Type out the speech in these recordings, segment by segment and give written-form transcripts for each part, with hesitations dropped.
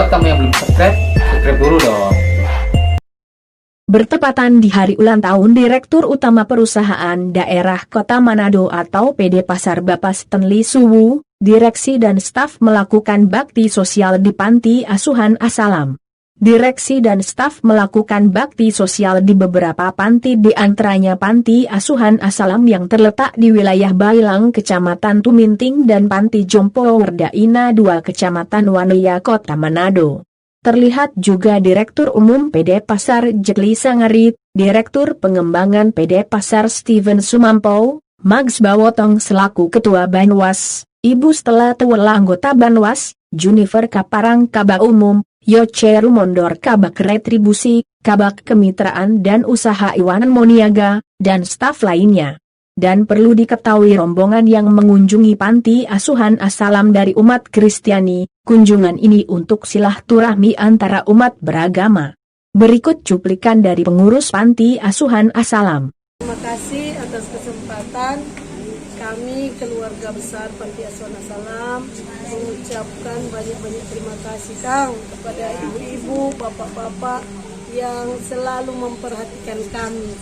buat kamu yang belum subscribe dulu dong. Bertepatan di hari ulang tahun Direktur Utama Perusahaan Daerah Kota Manado atau PD Pasar Bapak Stanley Suwu, direksi dan staf melakukan bakti sosial di Panti Asuhan Asalam. Direksi dan staf melakukan bakti sosial di beberapa panti, di antaranya Panti Asuhan Asalam yang terletak di wilayah Bailang, Kecamatan Tuminting, dan Panti Jompo Werdaina 2, Kecamatan Wanuya, Kota Manado. Terlihat juga Direktur Umum PD Pasar Jetli Sangarit, Direktur Pengembangan PD Pasar Steven Sumampo, Mags Bawotong selaku Ketua Banwas, Ibu Stella Tewela anggota Banwas, Junifer Kaparang Kabak Umum, Yoce Rumondor Kabak Retribusi, Kabak Kemitraan dan Usaha Iwanan Moniaga, dan staf lainnya. Dan perlu diketahui rombongan yang mengunjungi Panti Asuhan Asalam dari umat Kristiani, kunjungan ini untuk silaturahmi antara umat beragama. Berikut cuplikan dari pengurus Panti Asuhan Asalam. Terima kasih atas kesempatan kami keluarga besar Panti Asuhan Asalam mengucapkan banyak-banyak terima kasih Kang kepada ibu-ibu, bapak-bapak yang selalu memperhatikan kami.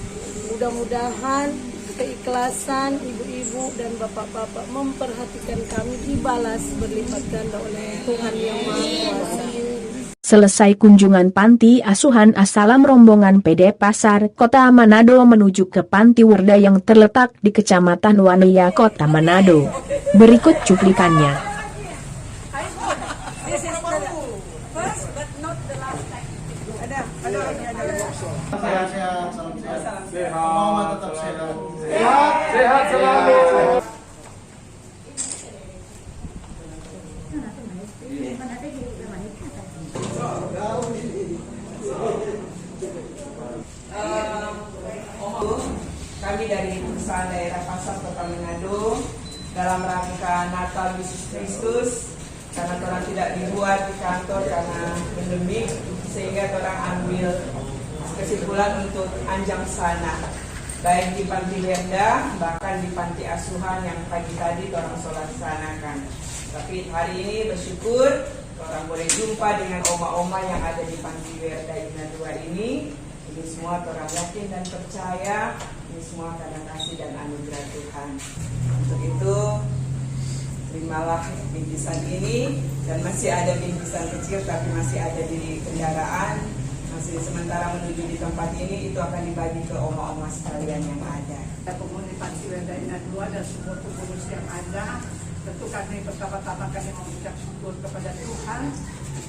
Mudah-mudahan keikhlasan ibu-ibu dan bapak-bapak memperhatikan kami dibalas berlipat ganda oleh Tuhan Yang Maha Kuasa. Selesai kunjungan Panti Asuhan Asalam, rombongan PD Pasar Kota Manado menuju ke Panti Werda yang terletak di Kecamatan Wanuya, Kota Manado. Berikut cuplikannya. Sehat selalu. Kami dari Perusahaan Daerah Pasar Kota Manado dalam rangka Natal Yesus Kristus, karena orang tidak dibuat di kantor karena pandemik, sehingga orang ambil kesimpulan untuk anjang sana, baik di Panti Werda bahkan di Panti Asuhan yang pagi tadi orang sholat sanakan. Tapi hari ini bersyukur orang boleh jumpa dengan oma-oma yang ada di Panti Werda Ina 2 ini. Ini semua orang yakin dan percaya ini semua karena kasih dan anugerah Tuhan. Untuk itu terimalah bingkisan ini, dan masih ada bingkisan kecil tapi masih ada di kendaraan. Masih sementara menuju di tempat ini, itu akan dibagi ke oma-oma sekalian yang ada. Penghuni Panti Werda Ina 2 dan semua pengurus yang ada, tentu kami pertama-tama kami mengucap syukur kepada Tuhan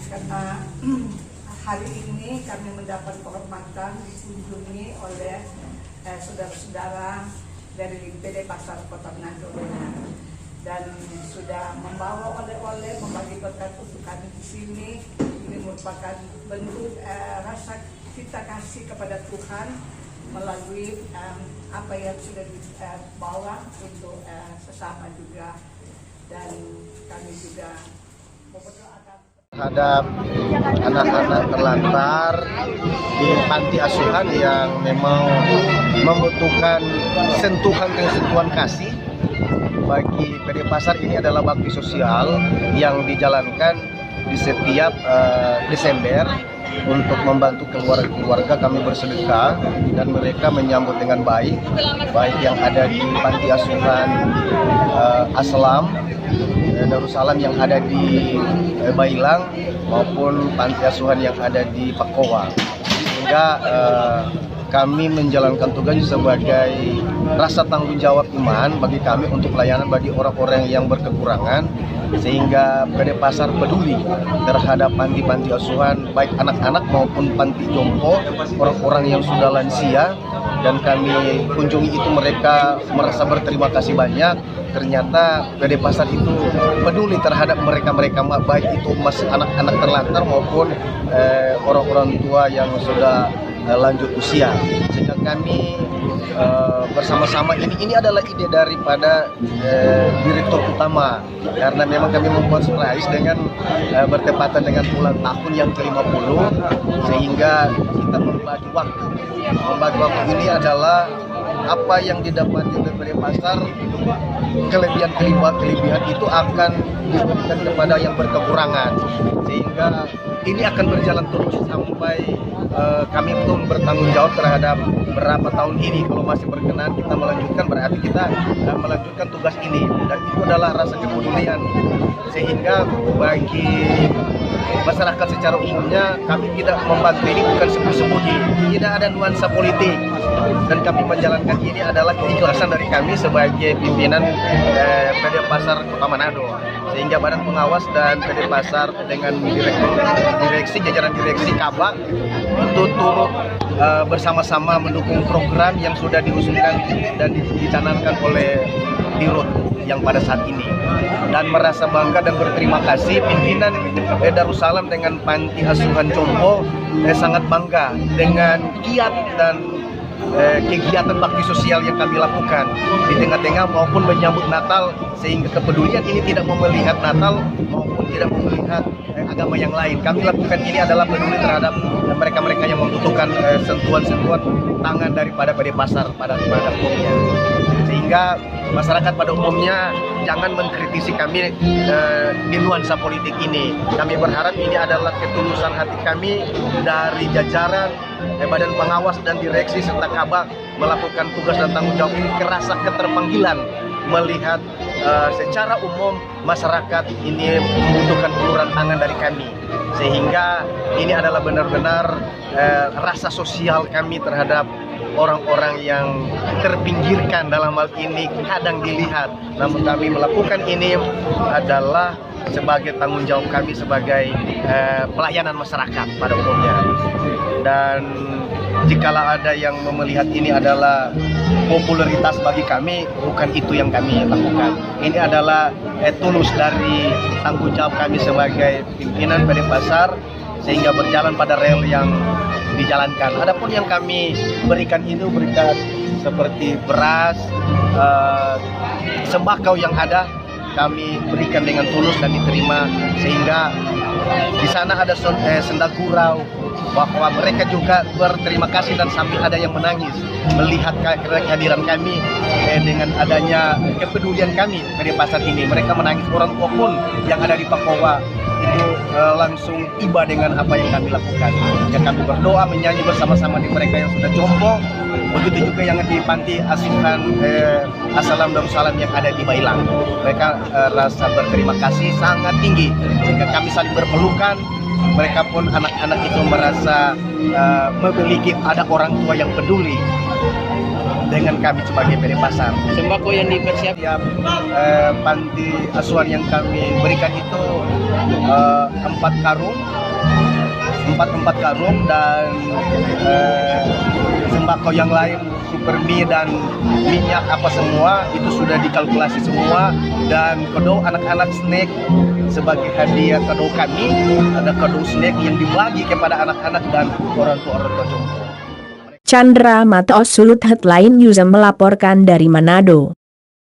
karena hari ini kami mendapat kehormatan dikunjungi oleh saudara-saudara dari PD Pasar Kota Manado dan sudah membawa oleh-oleh, membagi berkat untuk kami di sini. Ini merupakan bentuk rasa kita kasih kepada Tuhan melalui apa yang sudah dibawa untuk sesama juga, dan kami juga memperdoakan terhadap anak-anak terlantar di panti asuhan yang memang membutuhkan sentuhan kasih. Bagi PD Pasar ini adalah bakti sosial yang dijalankan di setiap Desember untuk membantu keluarga kami bersedekah, dan mereka menyambut dengan baik yang ada di Panti Asuhan Asalam, Darussalam yang ada di Bailang maupun Panti Asuhan yang ada di Pakowa. Sehingga kami menjalankan tugas sebagai rasa tanggung jawab iman bagi kami untuk pelayanan bagi orang-orang yang berkekurangan, sehingga PD Pasar peduli terhadap panti-panti asuhan baik anak-anak maupun panti jompo, orang-orang yang sudah lansia, dan kami kunjungi itu mereka merasa berterima kasih banyak. Ternyata PD Pasar itu peduli terhadap mereka-mereka, baik itu masih anak-anak terlantar maupun orang-orang tua yang sudah lanjut usia. Sehingga kami bersama-sama, ini adalah ide daripada direktur utama, karena memang kami membuat surprise dengan bertepatan dengan ulang tahun yang ke-50, sehingga kita membagi waktu. Membagi waktu ini adalah apa yang didapati dari pasar, kelebihan itu akan diberikan kepada yang berkekurangan, sehingga ini akan berjalan terus sampai kami pun bertanggung jawab terhadap berapa tahun ini. Kalau masih berkenan kita melanjutkan, berarti kita melanjutkan tugas ini, dan itu adalah rasa kepedulian, sehingga bagi masyarakat secara umumnya kami tidak membantu ini bukan sembunyi-sembunyi, tidak ada nuansa politik, dan kami menjalankan ini adalah keikhlasan dari kami sebagai pimpinan PD Pasar Kota Manado, sehingga Badan Pengawas dan PD Pasar dengan jajaran direksi Kabak itu turut bersama-sama mendukung program yang sudah diusulkan dan dicanangkan oleh Dirut yang pada saat ini, dan merasa bangga dan berterima kasih pimpinan Darussalam dengan Panti Asuhan Jompo sangat bangga dengan giat dan kegiatan bakti sosial yang kami lakukan di tengah-tengah maupun menyambut Natal, sehingga kepedulian ini tidak melihat Natal maupun tidak melihat agama yang lain. Kami lakukan ini adalah peduli terhadap mereka-mereka yang membutuhkan sentuhan-sentuhan tangan daripada PD Pasar pada umumnya, sehingga masyarakat pada umumnya jangan mengkritisi kami di nuansa politik ini. Kami berharap ini adalah ketulusan hati kami dari jajaran Badan Pengawas dan direksi serta Kabak melakukan tugas dan tanggung jawab ini kerasa keterpanggilan melihat secara umum masyarakat ini membutuhkan uluran tangan dari kami, sehingga ini adalah benar-benar rasa sosial kami terhadap orang-orang yang terpinggirkan, dalam hal ini kadang dilihat, namun kami melakukan ini adalah sebagai tanggung jawab kami sebagai pelayanan masyarakat pada umumnya. Dan jikalau ada yang melihat ini adalah popularitas bagi kami, bukan itu yang kami lakukan. Ini adalah tulus dari tanggung jawab kami sebagai pimpinan PD Pasar, sehingga berjalan pada rel yang dijalankan. Adapun yang kami berikan itu seperti beras, sembako yang ada kami berikan dengan tulus dan diterima, sehingga di sana ada senda gurau bahwa mereka juga berterima kasih dan sambil ada yang menangis melihat kehadiran kami dengan adanya kepedulian kami dari pasar ini. Mereka menangis, orang tua pun yang ada di Pakowa itu langsung iba dengan apa yang kami lakukan. Dan kami berdoa menyanyi bersama-sama di mereka yang sudah jompo, begitu juga yang di Panti Asuhan Assalam Darussalam yang ada di Bailang. Mereka rasa berterima kasih sangat tinggi, sehingga kami saling berpelukan. Mereka pun anak-anak itu merasa memiliki ada orang tua yang peduli dengan kami sebagai PD Pasar. Sembako yang dipersiapkan Panti asuhan yang kami berikan itu 4 karung dan sembako yang lain, super mie dan minyak apa semua itu sudah dikalkulasi semua, dan kado anak-anak snack sebagai hadiah kado kami, ada kado snack yang dibagi kepada anak-anak dan orang tua jompo. Chandra Matos Sulut Headline News melaporkan dari Manado.